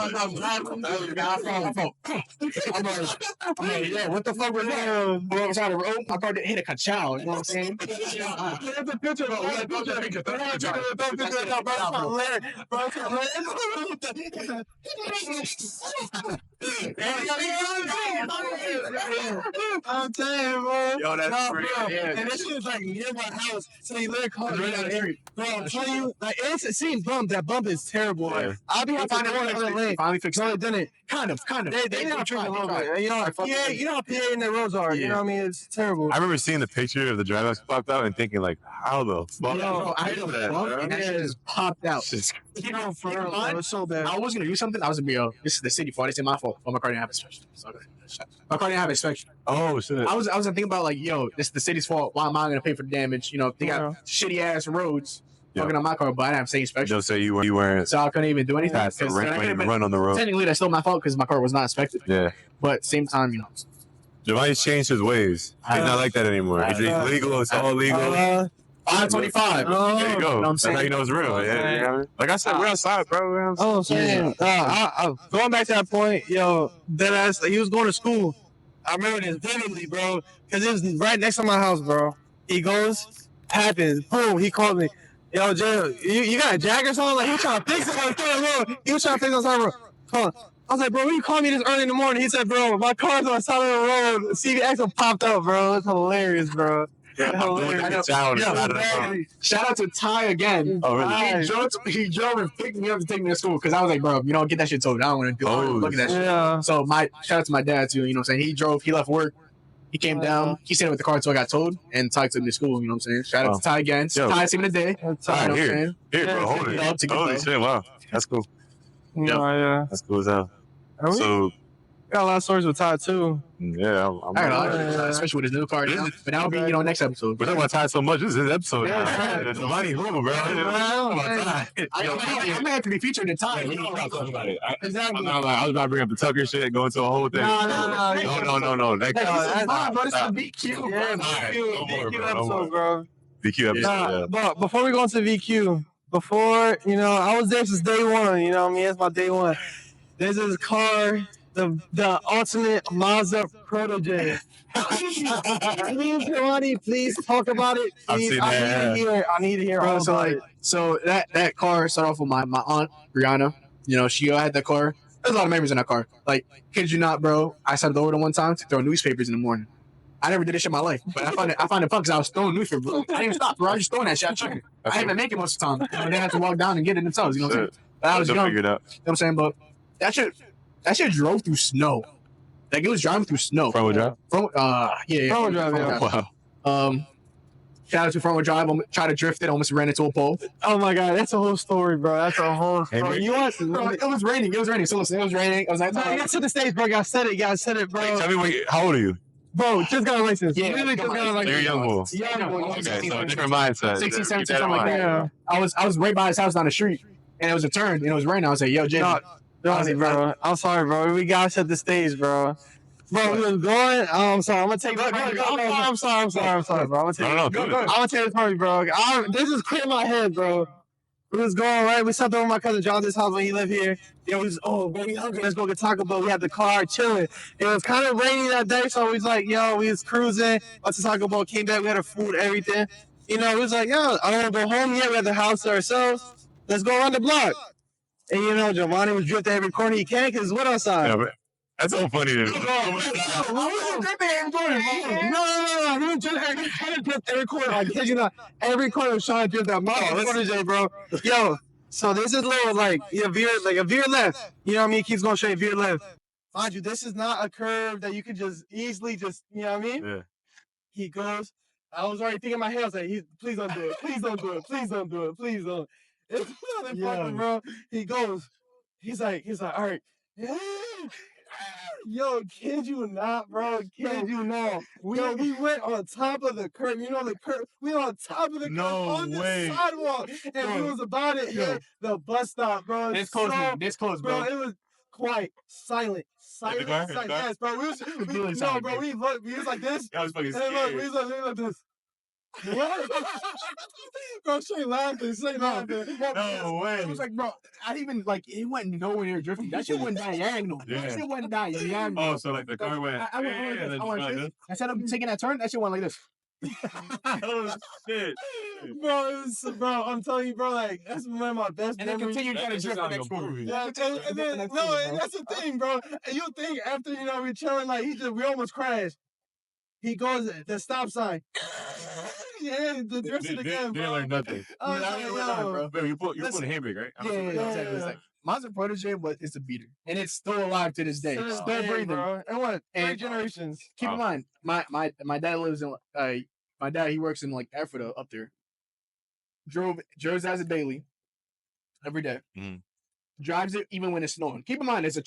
like, yeah, what the fuck was that? Well, I the road. My car didn't hit a ka-chow. You know what I'm saying? Get the picture. I'm telling you, bro. Yo, that's great. Yeah. And this shit's like near my house, so you live close right down the street. Bro, I'm telling you, like it seems bump. That bump is terrible. Yeah. Like, I'll be having to go on the lane. Finally fixed No, it. it didn't. Kind of. They not tripping a little bit. You know how PA in the roads are. You know what I mean? It's terrible. I remember seeing the picture of the drive axle popped out and thinking like, how the fuck? I hit that, and that shit just popped out. For real, it was so bad. I was gonna do something. I was gonna be, this is the city fault. It's my fault. My car didn't have inspection. So my car didn't have inspection. Oh shit! I was thinking about like, this is the city's fault. Why am I gonna pay for the damage? They got shitty ass roads. Fucking on my car, but I didn't have the same inspection. They'll say you weren't. So I couldn't even do anything. That's run on the road. Technically, that's still my fault because my car was not inspected. Yeah. But at the same time, Javai's changed his ways. He's not like that anymore. It's legal. It's all legal. 525. There you go. That's how you know it's real. Yeah. Like I said, we're outside, bro. Oh, saying, going back to that point, deadass, he was going to school. I remember this vividly, bro, because it was right next to my house, bro. He goes, happens. Boom, he called me. Yo, Jay, you got a jack or something? Like, he was trying to fix it on the side of the road. He was trying to fix it on the side of the road. Call. I was like, bro, when you call me this early in the morning? He said, bro, my car's on the side of the road. CVX popped up, bro. It's hilarious, bro. Shout out to Ty again. Oh, really? He drove and picked me up to take me to school because I was like, bro, you know, get that shit towed. I don't want to do look at that shit. Yeah. So shout out to my dad too. You know what I'm saying? He left work. He came down. He stayed with the car until I got towed, and Ty took me to school. You know what I'm saying? Shout out to Ty again. Ty saving the day. Ty, here, bro, hold it. Holy shit, wow, that's cool. Yeah. That's cool as hell. So. Got a lot of stories with Ty too. Yeah, especially with his new car. But that'll be next episode. We're talking about Ty so much. This is his episode. Yeah, Somebody move, bro. I may have to be featured in Ty. Exactly. I was about to bring up the Tucker shit, go into a whole thing. No. That's the VQ. Yeah, VQ episode, bro. VQ episode. But before we go into VQ, I was there since day one. You know what I mean? It's my day one. This is car. The ultimate Mazda protege. Please talk about it. Please. I need to hear all about it. So that car started off with my aunt Brianna. You know, she had that car. There's a lot of memories in that car. Like, kid you not, bro. I sat over the one time to throw newspapers in the morning. I never did this shit in my life, but I find it fun because I was throwing newspapers. Bro. I didn't even stop, bro. I was just throwing that shit. I chucked it. I didn't even make it most of the time. They had to walk down and get it themselves. You know what I'm saying? But I was young. You know what I'm saying? But that shit drove through snow. Like, it was driving through snow. Front wheel drive? Yeah. Front wheel drive, yeah. Wow. Shout out to front wheel drive. Tried to drift it. Almost ran into a pole. Oh my god, that's a whole story, bro. That's a whole story. It was raining. So listen, it was raining. I was like, no, you got to the stage, bro. You got to set it, bro. Wait, tell me, how old are you? Bro, just got a license. Yeah, really just got a license. You're a young boy. Okay, so different mindset. 16, 17, something like that. Yeah. I was right by his house down the street, and it was a turn, and it was raining. I was like, yo, Jay. Bro. I'm sorry, bro. We gotta set the stage, bro. Bro, we was going. I'm sorry. I'm gonna take this party. I'm sorry, bro. I'm gonna take this party, bro. This is clear in my head, bro. We was going, right? We stopped over my cousin Jonathan's house when he lived here. Yo, we was, bro, we hungry. Let's go get Taco Bell. We had the car chilling. It was kind of rainy that day, so we was like, yo, we was cruising. Went to Taco Bell, came back. We had our food, everything. You know, we was like, yo, I don't want to go home yet. We had the house to ourselves. Let's go around the block. And, you know, Giovanni was drifting every corner he can because it's wet outside. Yeah, that's so funny. No. He was trying to drift every corner. I kid you not. Every corner was trying to drift that protege, bro. Yo, so this is little, like a veer left. You know what I mean? It keeps going straight, veer left. Mind you, this is not a curve that you could just easily you know what I mean? Yeah. He goes, I was already thinking in my head, I was like, please don't do it. Please don't do it. Please don't do it. Please don't. It's not fucking, bro. He goes, he's like, all right. Yeah. Yo, kid you not, bro. Kid you not. We went on top of the curb. You know the curb. We were on top of the curb on the sidewalk. And we was about to hit the bus stop, bro. This close, bro. It was quite silent. Silent. Yes, bro. We was like this. I was fucking scared. We was like this. What? Bro, straight laughing. No way. I was like, bro, it went nowhere near drifting. That shit went diagonal. Yeah. That shit went diagonal. Oh, so like the car went. I went like this. Instead of taking that turn, that shit went like this. Oh shit. Bro, I'm telling you, bro, like that's one of my best and then memories. continue trying to drift the next corner. Yeah, and then that's the thing, bro. And you think after we chilling, like we almost crashed. He goes the stop sign. Yeah, the drifting again, bro. Didn't learn nothing. Bro, you put a handbrake, right? Yeah, exactly. It's like Mazda Protege, but it's a beater, and it's still alive to this day. Still breathing, bro. And what? 3 generations. Keep in mind, my dad lives in my dad he works in like Ep.4 up there. Drove as a daily every day. Mm-hmm. Drives it even when it's snowing. Keep in mind, there's a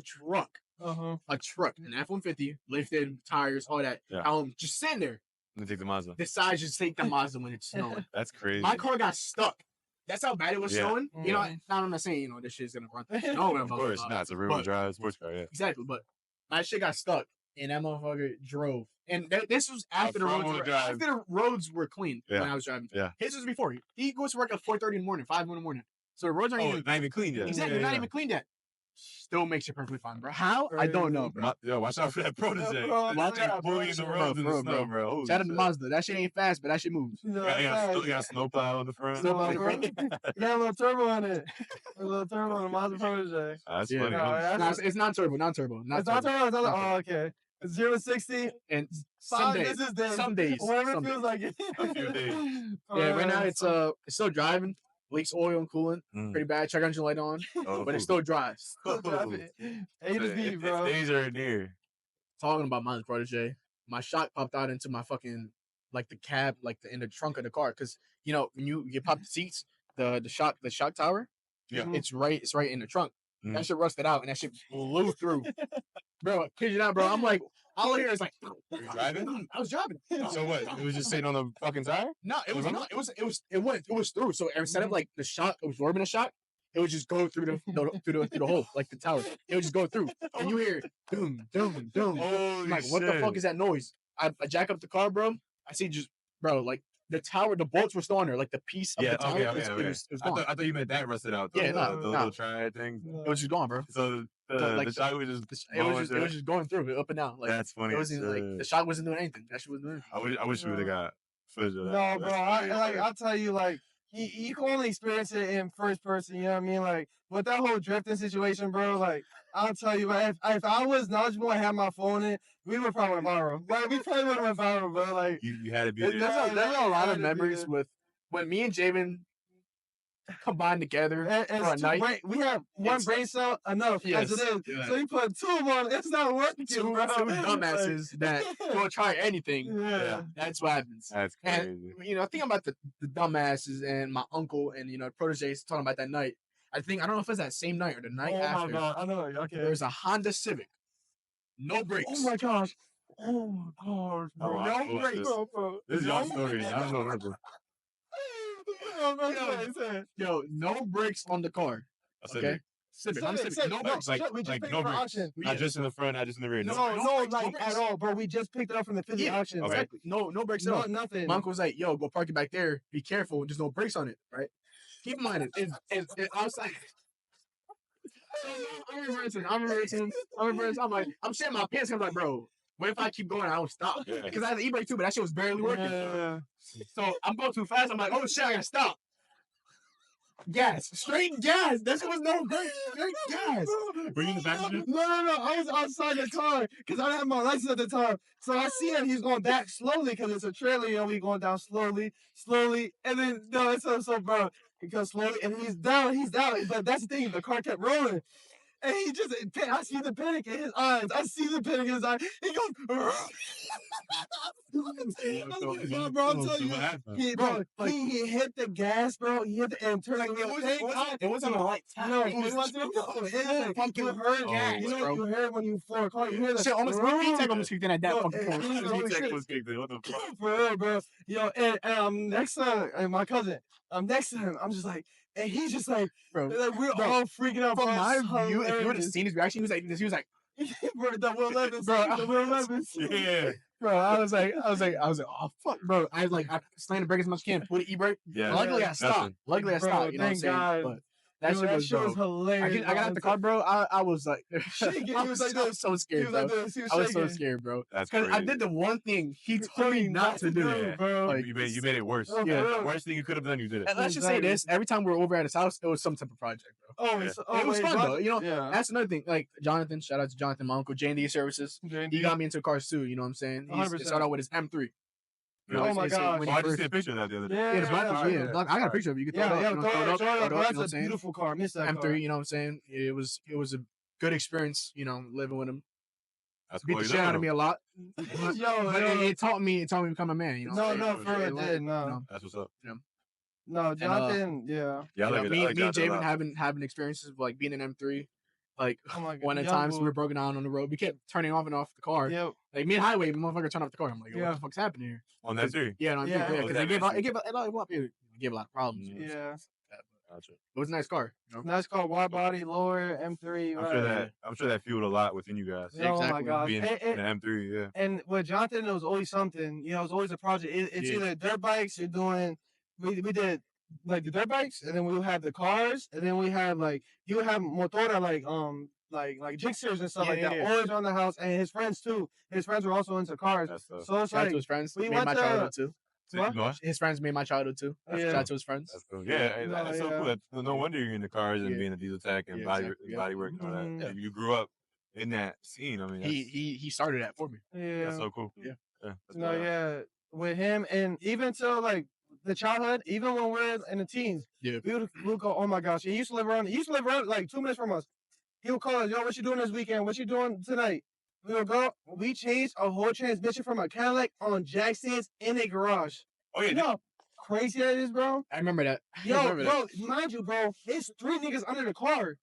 truck. A truck, an F-150, lifted tires, all that. Yeah. Just sitting there. Let me take the Mazda. Decides to take the Mazda when it's snowing. That's crazy. My car got stuck. That's how bad it was snowing. You know, I'm not saying this shit's gonna run through snow. Of course, not. It's a rear-wheel drive sports car. Yeah. Exactly, but my shit got stuck, and that motherfucker drove. And this was after the roads were clean when I was driving. Yeah. His was before. He goes to work at 4:30 in the morning, 5 in the morning. So the roads aren't not even clean yet. Exactly, not even clean yet. still makes it perfectly fine, bro. How? I don't know, bro. Yo, watch out for that protege. Watch out, Moving in the roads in the snow, bro. Holy Shout out to shit. Mazda. That shit ain't fast, but that shit moves. You know, You got snowplow on the front. Snowplow on the front. You got a little turbo on it. A little turbo on the Mazda Protege. That's Yeah. funny. No, It's non-turbo. It's not turbo. It's not, oh, okay. 0 to 60. And some days. Some days. Whatever some it feels days. like. A few days. Yeah, right now it's still driving. Leaks oil and coolant. Pretty bad. Check engine light on. Oh, But it still drives. Still driving. A to B, bro. Days are near. Talking about my protege, my shock popped out into my fucking like the cab, like in the trunk of the car. Cause you know when you pop the seats, the shock tower, Yeah. it's right in the trunk. Mhm. That shit rusted out and that shit blew through. Bro, kid you not, bro. I'm like, all I hear is like, Were you driving? I was driving. So what? It was just sitting on the fucking tire? No, it was not. It was through. So instead of like the shock absorbing the shock, it would just go through the hole, like the tower. It would just go through, and you hear doom, doom, doom. Holy I'm like, what the fuck is that noise? I jack up the car, bro. I see just, bro, like the tower, the bolts were still on there, like the piece of the tower. Okay. It was I gone. thought you meant that rusted out. Yeah, the no. little triad thing. It was just gone, bro. So like, the shock was just. It was just going through it, up and down. Like That's funny. it wasn't like the shock wasn't doing anything. That shit wasn't doing anything. I wish we would have got footage of that. No, bro. I'll tell you, like, you can only experience it in first person. You know what I mean? Like, with that whole drifting situation, bro. Like, I'll tell you, like, if I was knowledgeable and had my phone in, we would probably went viral. Like, we probably would have went viral, bro. Like, You had to be There's there. a lot of memories with when me and Javen combined together and for a night. we have one brain cell enough Yes. as it is. Yeah. So you put two of them, it's not working, Two bro. dumbasses that will try anything. Yeah. That's what happens. That's And crazy. you know, thinking about the dumbasses and my uncle and you know proteges talking about that night. I don't know if it's that same night or the night Oh after. my god, I know. Okay. There's a Honda Civic, no brakes. Oh my gosh. Oh my gosh, bro. Oh, No what's brakes, this? bro. This is your story. I don't know. Yo, no brakes on the car. I said Okay, Civic, Honda Civic, no brakes. we just picked no up an brakes. auction. Not just in the front, not just in the rear. No, brakes, like brakes. at all, bro. We just picked it up from the Philly auction. Okay. Exactly. No brakes at all. Nothing. My uncle was like, "Yo, go park it back there. Be careful. There's no brakes on it, right? Keep in mind, it's outside." I'm reversing. I'm like, I'm shitting my pants. I'm like, bro, what if I keep going? I don't stop Yeah. because I had the e-brake too, but that shit was barely working. Yeah. So I'm going too fast. I'm like, oh shit, I gotta stop. Gas, straight gas. That shit was no brakes. Straight gas. Were you in the passenger? No. I was outside the car because I didn't have my license at the time. So I see him. He's going back slowly because it's a trailer. You know, we going down slowly. And then, no, it's so bro. He goes slowly and he's down. But that's the thing. The car kept rolling. And he just, I see the panic in his eyes. He goes, bro, I'm telling you, he hit the gas, bro. He hit the and turned like It wasn't a light tap. No, it was you heard gas, you know, bro. you heard when you floor a car, you hear the Shit, almost heat almost kicked in at that No, fucking point. shit. Was kicked in. What the fuck? For real, bro. Yo, and next time, and my cousin, next to him, I'm just like, and he's just like, Bro, we're bro, all freaking out. from bro. my It's view, if you would have hilarious. seen his reaction, he was like, Bro, the Will Levis, Bro, the Will Levis. Yeah. bro, I was like, oh fuck, bro. I slammed the brake as much as I can, put an e-brake. Yeah. Luckily, I Nothing. stopped. Luckily, I Bro, stopped. You know what I'm thank saying? God. But that Yo, shit was was hilarious. I got out the car, bro. I was like, Shaking. He was like I this. was so He scared, was bro. like this. He was I was so shaking. scared, bro. That's Because crazy. I did the one thing he told me not to do. Yeah. bro. Like, you made it worse. Oh, Yeah. for The real. worst thing you could have done, you did it. And let's just say Exactly. this: every time we were over at his house, it was some type of project, bro. Oh, Yeah. it's, It was wait, fun what? though, you know. Yeah. That's another thing. Like Jonathan, shout out to Jonathan, my uncle, J&D Services. He got me into cars too. You know what I'm saying? He 100%. started out with his M3. You know, Oh my it's- gosh. when Oh, he I just first- see a picture of that the other day. Yeah, Yeah, it's black. yeah, Yeah, yeah. black. I got a picture of it. You can throw it Yeah, up. yo, You know, throw it up. you know what I'm That's a saying? beautiful car. Miss that M3. car. You know what I'm saying? It was a good experience. You know, living with him. That's Beat cool. the You shit out know of me a lot. Yo, But yo. it taught me to become a man. You know. No, what I'm no, saying? for real, It it did, you no. know, That's what's up. No, Jonathan, yeah. Yeah, I like it. me I and like that a Javen lot. having experiences of like being in M3. Like Oh my God. one of the Young times we bull. were broken down on the road, we kept turning off and off the car. Yep. Like mid highway, the motherfucker turned off the car. I'm like, Yeah. what the fuck's happening here? On that three. Yeah, no, Yeah. because Oh, it gave a lot of problems. Mm. you know, Yeah. Gotcha. It was a nice car. You know? That's called wide body, lower M3. I'm sure that fueled a lot within you guys. Oh my Exactly. gosh. Being in the M3, yeah. And with Jonathan, it was always something. You know, it was always a project. It's Yeah. either dirt bikes, you're doing. We did like the dirt bikes, and then we would have the cars, and then we had like you would have motora like jigsters and stuff like that. Always on the house, and his friends too. His friends were also into cars, so it's Shout out like to his friends. we made went my to- childhood too. What? His friends made my childhood too. Yeah. Shout out to his friends. That's cool. Yeah, No, that's so yeah. cool. No wonder you're into cars and Yeah. being a diesel tech and Yeah, body exactly. body work and all that. Mhm. You grew up in that scene. I mean, that's, He started that for me. Yeah. that's so cool. Yeah. That's No, wild. yeah, with him, and even till like the childhood, even when we're in the teens, Yeah. we would go, oh my gosh, he used to live around like 2 minutes from us. He would call us, yo, what you doing this weekend? What you doing tonight? We would go. We changed a whole transmission from a Cadillac on jack stands in a garage. Oh yeah, You know how crazy that is, bro? I remember that. I Yo, remember that. bro, mind you, bro, there's 3 niggas under the car.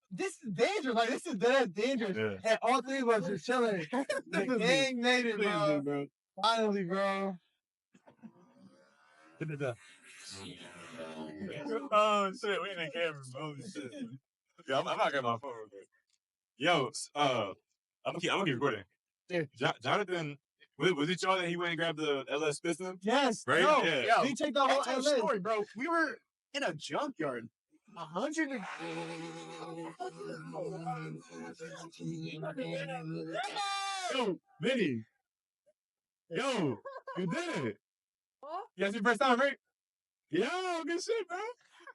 This is dangerous. Like, this is dead dangerous. Yeah. And all 3 of us just chilling. The gang made it, bro. Finally, bro. Oh shit, we in the camera. Holy shit. Yeah, I'm not getting my phone real quick. Yo, I'm gonna keep recording. Yeah. Jonathan, was it y'all that he went and grabbed the LS piston? Yes, Right? Yo, Yeah. we take the whole That's a LS. story, bro. We were in a junkyard. 100. Yo, Vinny. Yo, you did it. Yeah, it's your first time, right? Yo, good shit, bro.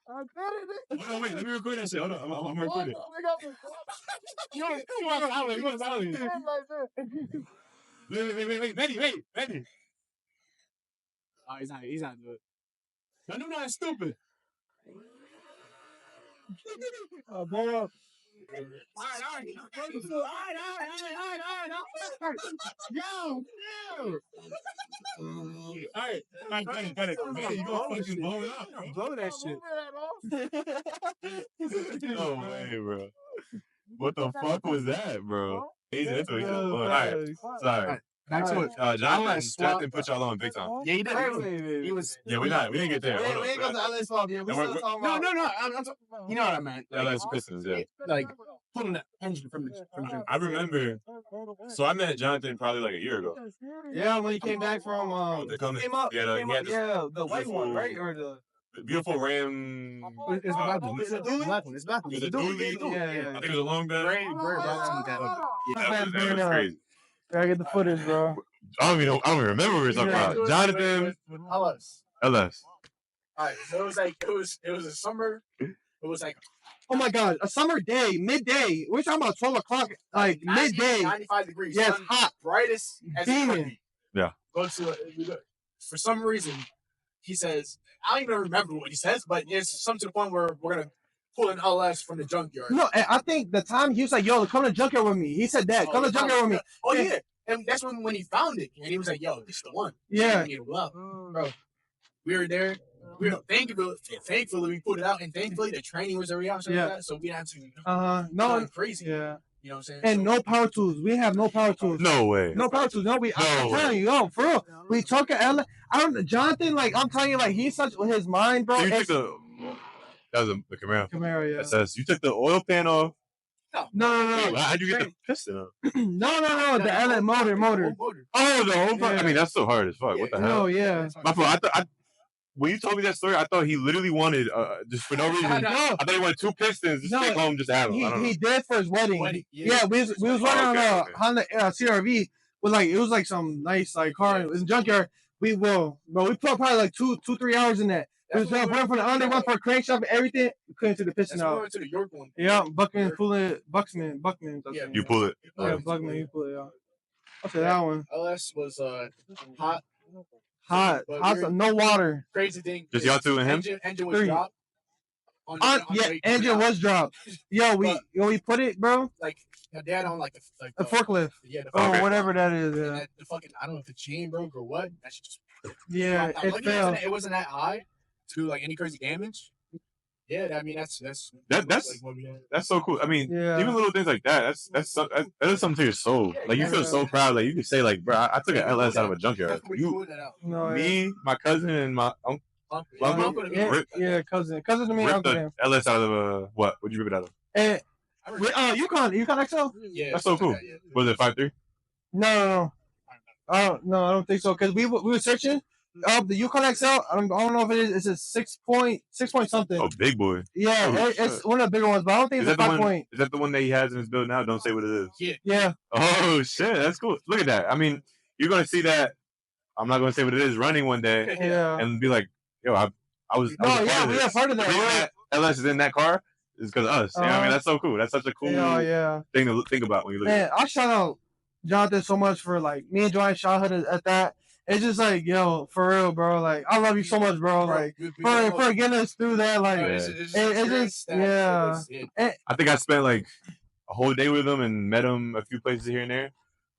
I got it. Hold on, wait, let me record that shit. Hold on, I'm gonna record it. Yo, You want to holler, you want to holler. Wait, Vinny. Oh, he's not doing it. Don't do nothing stupid. Bro. Yo. Alright, got it. Vinny, you gonna fucking blow it up. Blow that shit. No way, bro. What the fuck was that, bro? He's into it. Alright, sorry. Back to it. Jonathan put y'all on big time. Yeah, he did. He was. Yeah, we didn't get there. Hold We ain't on, go to LS Swap yet. We And we're- still talking No, about. I'm you know what I meant. LS Pistons, yeah. Like pulling the engine from the. I remember. So I met Jonathan probably like a year ago. Yeah, when he came back from They come in- came up, yeah, came he up, had this yeah, the white one, beautiful- right? Or the Beautiful Ram. It's the black one. Is it It's the black one. It's the black one. Was it It's the dually? dually. Yeah. I think it was a long bed. Very black one. That was crazy. Gotta get the footage, bro. I don't even remember what we were talking Yeah. about. Jonathan LS. LS. Alright, so it was like it was a summer. It was like Oh my god, a summer day, midday. We're talking about 12 o'clock, like 90, midday. 95 degrees. Yes, sun, hot. brightest as it could Beaming. be. Yeah. Go to for some reason, he says, I don't even remember what he says, but it's something to the point where we're gonna pull an LS from the junkyard. No, and I think the time he was like, yo, come to junkyard with me. He said that. Come to junkyard with me. Oh yeah. And that's when he found it. And he was like, yo, this is the one. Yeah. We need to go out. Bro. We were there. Thankfully, we put it out, and thankfully the training was already out, Yeah. like that, so we didn't have to No, going crazy. yeah. You know what I'm saying? And no power tools. We have no power tools. No way. No power tools. No, I'm No. telling you, yo, for real. We took a L. I don't. Jonathan, like, I'm telling you, like, he's such with his mind, bro. So you took It's- that was the Camaro. Camaro, yeah. SS. You took the oil pan off. No. How'd you get the piston up? No. The LS motor. Oh, the whole fuck. Yeah. I mean, that's so hard as fuck. What the hell? Oh yeah. My fault. When you told me that story, I thought he literally wanted, just for no reason, I No, thought he wanted 2 pistons just No, to take home, just to have them. I don't know. he did for his wedding. Yeah, we was running on Okay, a okay. Honda CRV with like it was like some nice like car. It was in junkyard. We put probably like 3 hours in that. It was one for the under, one for a crankshaft, and everything. We couldn't take the piston That's when we out. went to the York one. Yeah, Buckman, Buckman. Yeah. You pull it. Yeah, Buckman, you pull it out. Okay, that one. LS was hot. Hot, no water. Crazy thing. Just y'all two and him? Engine was 3. dropped. Engine was dropped. Yo, we put it, bro. Like they had on like The forklift. Yeah, the Oh, Okay. whatever that is. and Yeah, that, the fucking I don't know if the chain broke or what. That shit just yeah, dropped out. it Luckily, fell. It wasn't that high to like any crazy damage. Yeah, I mean that's That's- like what we had. That's so cool. I mean, Yeah. even little things like that, that is something to your soul. Like, you feel so proud. Like, you can say, like, bro, I took an LS out of a junkyard. That's what we You, pulled that out. No, me, my cousin, and my uncle Uncle to me. yeah, cousin to me, ripped uncle the him. LS out of what? What'd you rip it out of? And I remember- Yukon XL? Yeah, That's so cool. Was it 5.3? No. I don't think so. Cause we were searching The Yukon XL. I don't know if it is. It's a 6 point something. Oh, big boy. Yeah, Oh, it's one of the bigger ones, but I don't think it's a 5 point. Is that the one that he has in his build now? Don't say what it is. Yeah. Oh shit, that's cool. Look at that. I mean, you're gonna see that. I'm not gonna say what it is running one day. Yeah. And be like, yo, I was. No, yeah, we have part of The reason that. that LS is in that car is because of us. You know what I mean? That's so cool. That's such a cool thing to think about when you look at it. I shout out Jonathan so much for like me and Joanne's childhood at that. It's just like, yo, for real, bro. Like, I love you so much, bro. Like, for getting us through that. Like, it's just, yeah. I think I spent like a whole day with him and met him a few places here and there.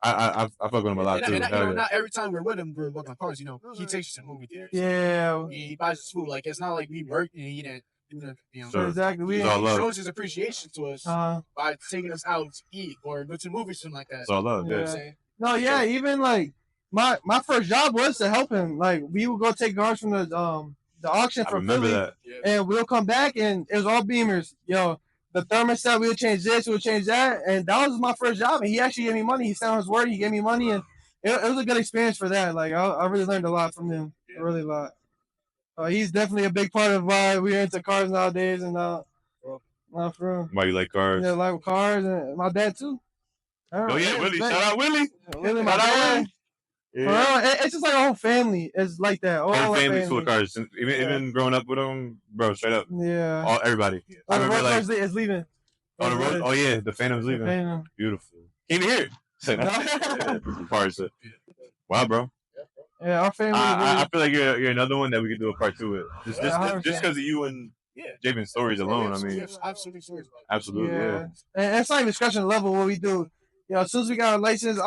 I fuck with him a lot too. Not every time we're with him, we're looking at cars. You know, he takes us to movie theaters. Yeah. He buys us food. Like, it's not like we work and he didn't. You know, Sure. Exactly. He shows his appreciation to us by taking us out to eat or go to movies, something like that. It's all love. You know what I'm saying? No, yeah, even like my first job was to help him. Like, we would go take cars from the auction for Philly, and we'll come back and it was all Beamers. Yo, the thermostat, we would change this, we would change that, and that was my first job. And he actually gave me money. He said his word. He gave me money, and it was a good experience for that. Like, I really learned a lot from him, really a lot. He's definitely a big part of why we're into cars nowadays, and not for real. Why you like cars? Yeah, like cars, and my dad too. Oh yeah, Willie! Shout out Willie! Willie, my dad. Yeah. It's just like a whole family. It's like that. Whole family's full of cars. Even growing up with them, bro, straight up. Yeah. Everybody. I remember like it's leaving. Oh, the road. Oh yeah, the Phantom's leaving. Phantom. Beautiful. Came here. Wow, bro. Yeah, our family. I feel like you're another one that we could do a part 2 with. Just because of you and Javen's stories alone. I mean, absolutely. Yeah. And it's not even scratching the level of what we do. You know, as soon as we got our license,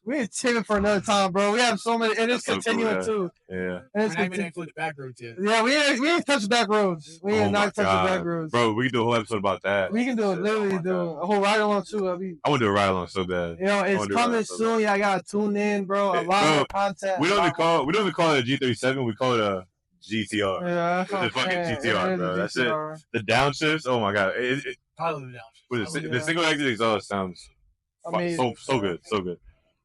we ain't saving for another time, bro. We have so many, and it's continuing too. Yeah. And it's not even include the back roads yet. Yeah, we ain't touched the back roads. We ain't not touched the back roads. Bro, we can do a whole episode about that. We can literally do a whole ride along too. I want to do a ride along so bad. You know, it's coming soon. Yeah, I gotta tune in, bro. A lot of content. We don't even call it a G37. We call it a GTR. Yeah, it's a fucking GTR, bro. That's it. The downshifts. Oh my god. Probably the downshift. The single exit exhaust sounds so good, so good.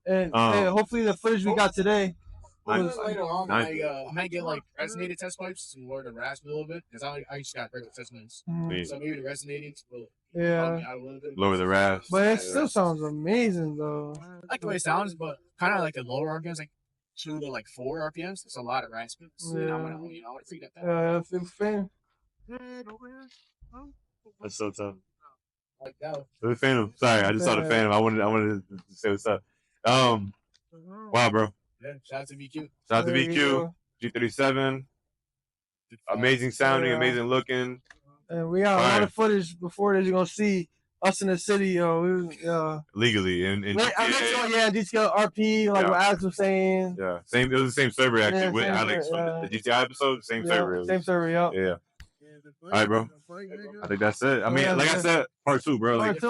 And hopefully the footage we got today. Later on, I might get like resonated test pipes to lower the rasp a little bit because I just got regular test pipes. So maybe the resonating will help me out a little bit. Lower the rasp. But it still sounds amazing though. I like the way it sounds, but kind of like the lower RPMs, like 2 to like 4 RPMs. It's a lot of rasp. Yeah. And I want to freak that. Yeah, it's fan. That's so tough. Like that. The Phantom. Sorry, I just saw the Phantom. I wanted to say what's up. Wow, bro. Yeah, shout out to BQ. Shout out to BQ. G37. Amazing sounding, amazing looking. And we got a lot of footage before this. You're gonna see us in the city, yo. Legally in GTL RP, like what Alex was saying. Yeah, same. It was the same server actually with Alex from the GTI episode. Same server. Same server, yeah. All right, bro. I think that's it. I mean, like I said, part 2, bro. Like, so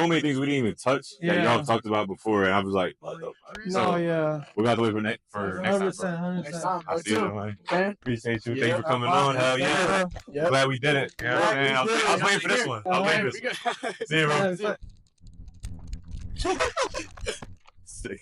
many things we didn't even touch that y'all talked about before, and I was like, what the fuck? We got to wait for next time. 100%. I see you, man. Appreciate you. Thanks for coming on. Hell yeah. Glad we did it. You know what I mean? I was waiting for this one. See you, bro. Sick.